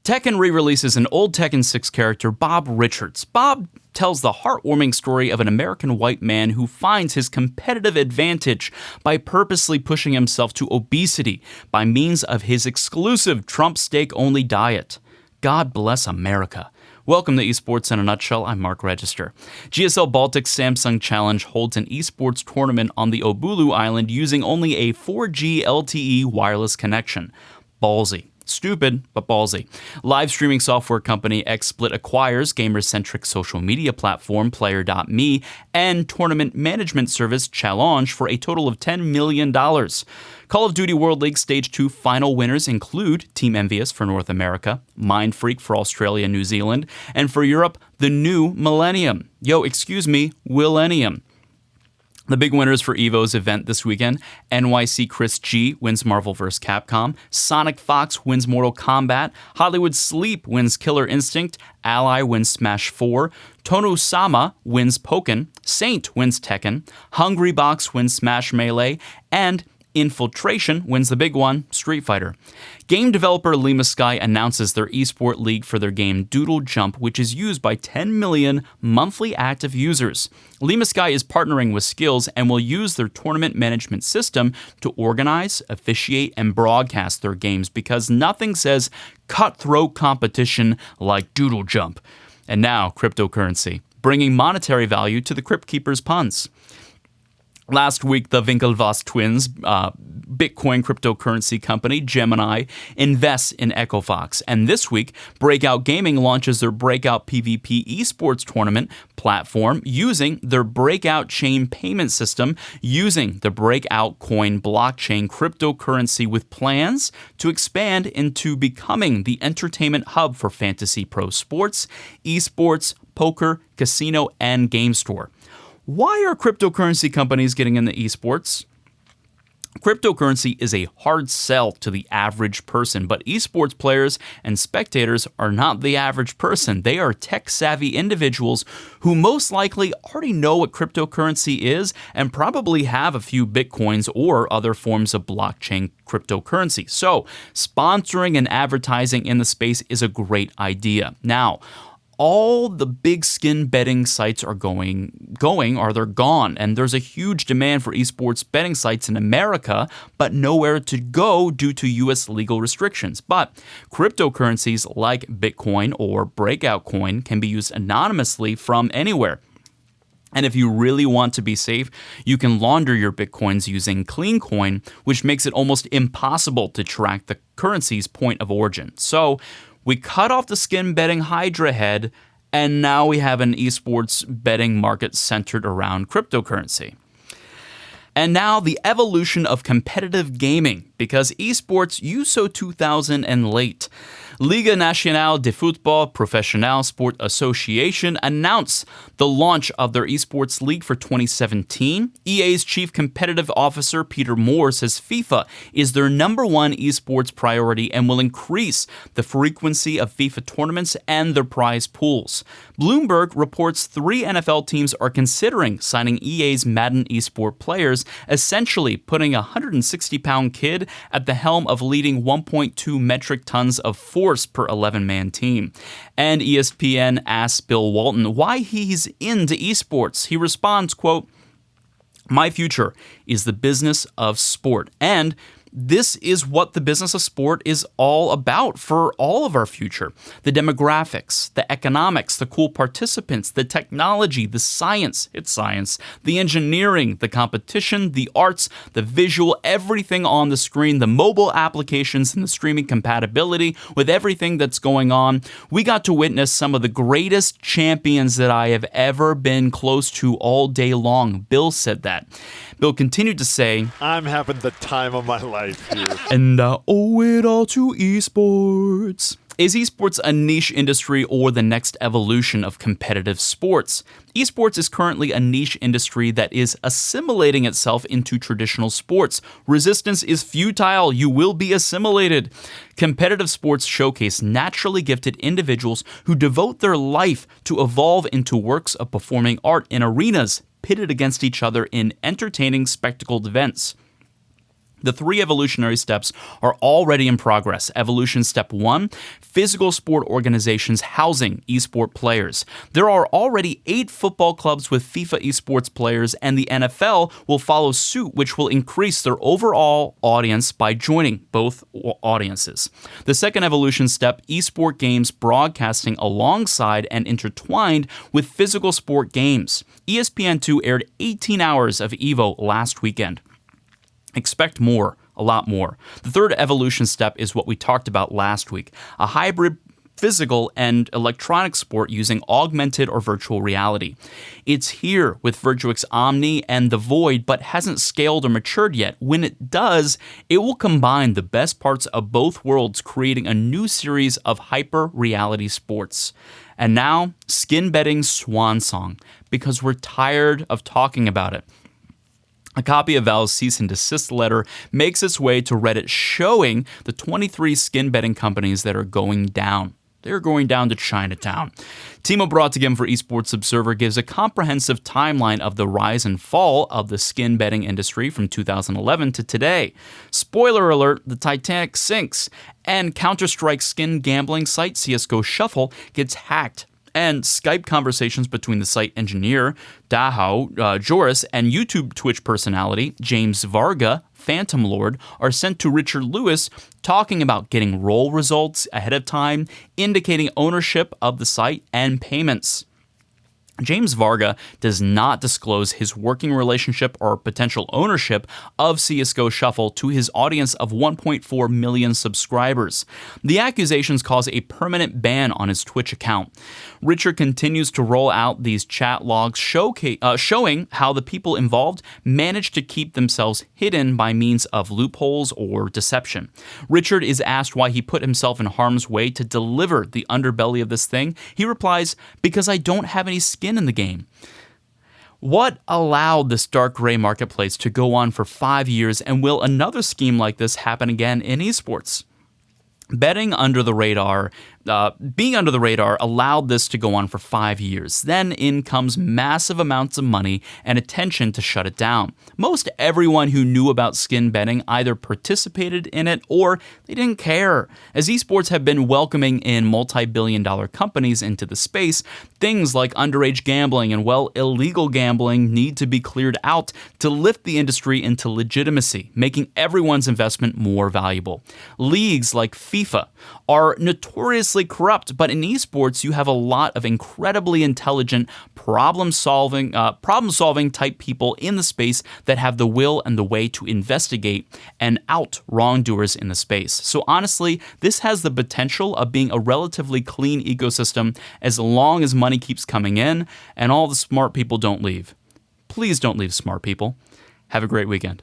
Tekken re-releases an old Tekken 6 character, Bob Richards. Bob tells the heartwarming story of an American white man who finds his competitive advantage by purposely pushing himself to obesity by means of his exclusive Trump steak-only diet. God bless America. Welcome to Esports in a Nutshell. I'm Mark Register. GSL Baltics Samsung Challenge holds an esports tournament on the Obuoliu island using only a 4G LTE wireless connection. Ballsy. Stupid, but ballsy. Live streaming software company XSplit acquires gamer-centric social media platform Player.me and tournament management service Challenge for a total of $10 million. Call of Duty World League Stage 2 final winners include Team Envyus for North America, MindFreak for Australia and New Zealand, and for Europe, the new Millennium. Millennium. The big winners for EVO's event this weekend: NYChrisG wins Marvel vs. Capcom, SonicFox wins Mortal Kombat, Hollywood Sleep wins Killer Instinct, Ally wins Smash 4, Tonosama wins Pokkén, Saint wins Tekken, HungryBox wins Smash Melee, and Infiltration wins the big one, Street Fighter. Game developer Lima Sky announces their Esport League for their game Doodle Jump, which is used by 10 million monthly active users. Lima Sky is partnering with Skillz and will use their tournament management system to organize, officiate, and broadcast their games because nothing says cutthroat competition like Doodle Jump. And now, cryptocurrency, bringing monetary value to the Crypt Keeper's puns. Last week, the Winklevoss twins, Bitcoin cryptocurrency company Gemini, invests in EchoFox. And this week, Breakout Gaming launches their Breakout PvP esports tournament platform using their Breakout chain payment system using the Breakout Coin blockchain cryptocurrency with plans to expand into becoming the entertainment hub for fantasy pro sports, esports, poker, casino, and game store. Why are cryptocurrency companies getting into esports? Cryptocurrency is a hard sell to the average person, but esports players and spectators are not the average person. They are tech-savvy individuals who most likely already know what cryptocurrency is and probably have a few bitcoins or other forms of blockchain cryptocurrency. So, sponsoring and advertising in the space is a great idea. Now, all the big skin betting sites are they're gone, and there's a huge demand for esports betting sites in America, but nowhere to go due to U.S. legal restrictions. But cryptocurrencies like Bitcoin or Breakout Coin can be used anonymously from anywhere. And if you really want to be safe, you can launder your Bitcoins using Clean Coin, which makes it almost impossible to track the currency's point of origin. So, we cut off the skin betting Hydra head, and now we have an esports betting market centered around cryptocurrency. And now the evolution of competitive gaming, because esports USO 2000 and late. Liga Nacional de Futebol Profissional Sport Association announced the launch of their esports league for 2017. EA's chief competitive officer, Peter Moore, says FIFA is their number one esports priority and will increase the frequency of FIFA tournaments and their prize pools. Bloomberg reports 3 NFL teams are considering signing EA's Madden esport players, essentially putting a 160-pound kid at the helm of leading 1.2 metric tons of force per 11-man team. And ESPN asks Bill Walton why he's into esports. He responds, quote, "My future is the business of sport, and this is what the business of sport is all about for all of our future. The demographics, the economics, the cool participants, the technology, the science, it's science, the engineering, the competition, the arts, the visual, everything on the screen, the mobile applications and the streaming compatibility with everything that's going on. We got to witness some of the greatest champions that I have ever been close to all day long." Bill said that. Bill continued to say, "I'm having the time of my life here. And I owe it all to esports." Is esports a niche industry or the next evolution of competitive sports? Esports is currently a niche industry that is assimilating itself into traditional sports. Resistance is futile. You will be assimilated. Competitive sports showcase naturally gifted individuals who devote their life to evolve into works of performing art in arenas pitted against each other in entertaining spectacled events. The 3 evolutionary steps are already in progress. Evolution Step 1, physical sport organizations housing esport players. There are already 8 football clubs with FIFA esports players, and the NFL will follow suit, which will increase their overall audience by joining both audiences. The second evolution step, esport games broadcasting alongside and intertwined with physical sport games. ESPN2 aired 18 hours of EVO last weekend. Expect more, a lot more. The third evolution step is what we talked about last week, a hybrid physical and electronic sport using augmented or virtual reality. It's here with Virtuix Omni and The Void, but hasn't scaled or matured yet. When it does, it will combine the best parts of both worlds, creating a new series of hyper reality sports. And now, skin betting's swan song, because we're tired of talking about it. A copy of Valve's cease and desist letter makes its way to Reddit, showing the 23 skin betting companies that are going down. They're going down to Chinatown. Timo Brautigam for Esports Observer gives a comprehensive timeline of the rise and fall of the skin betting industry from 2011 to today. Spoiler alert, the Titanic sinks, and Counter-Strike skin gambling site CSGO Shuffle gets hacked. And Skype conversations between the site engineer, Dahao Joris, and YouTube Twitch personality, James Varga, Phantom Lord, are sent to Richard Lewis, talking about getting roll results ahead of time, indicating ownership of the site and payments. James Varga does not disclose his working relationship or potential ownership of CSGO Shuffle to his audience of 1.4 million subscribers. The accusations cause a permanent ban on his Twitch account. Richard continues to roll out these chat logs showing how the people involved managed to keep themselves hidden by means of loopholes or deception. Richard is asked why he put himself in harm's way to deliver the underbelly of this thing. He replies, "Because I don't have any skin in the game." What allowed this dark gray marketplace to go on for 5 years, and will another scheme like this happen again in esports? Being under the radar allowed this to go on for 5 years. Then in comes massive amounts of money and attention to shut it down. Most everyone who knew about skin betting either participated in it or they didn't care. As esports have been welcoming in multi-billion-dollar companies into the space, things like underage gambling and, well, illegal gambling need to be cleared out to lift the industry into legitimacy, making everyone's investment more valuable. Leagues like FIFA are notoriously corrupt, but in esports you have a lot of incredibly intelligent problem-solving type people in the space that have the will and the way to investigate and out wrongdoers in the space. So honestly, this has the potential of being a relatively clean ecosystem as long as money keeps coming in and all the smart people don't leave. Please don't leave, smart people. Have a great weekend.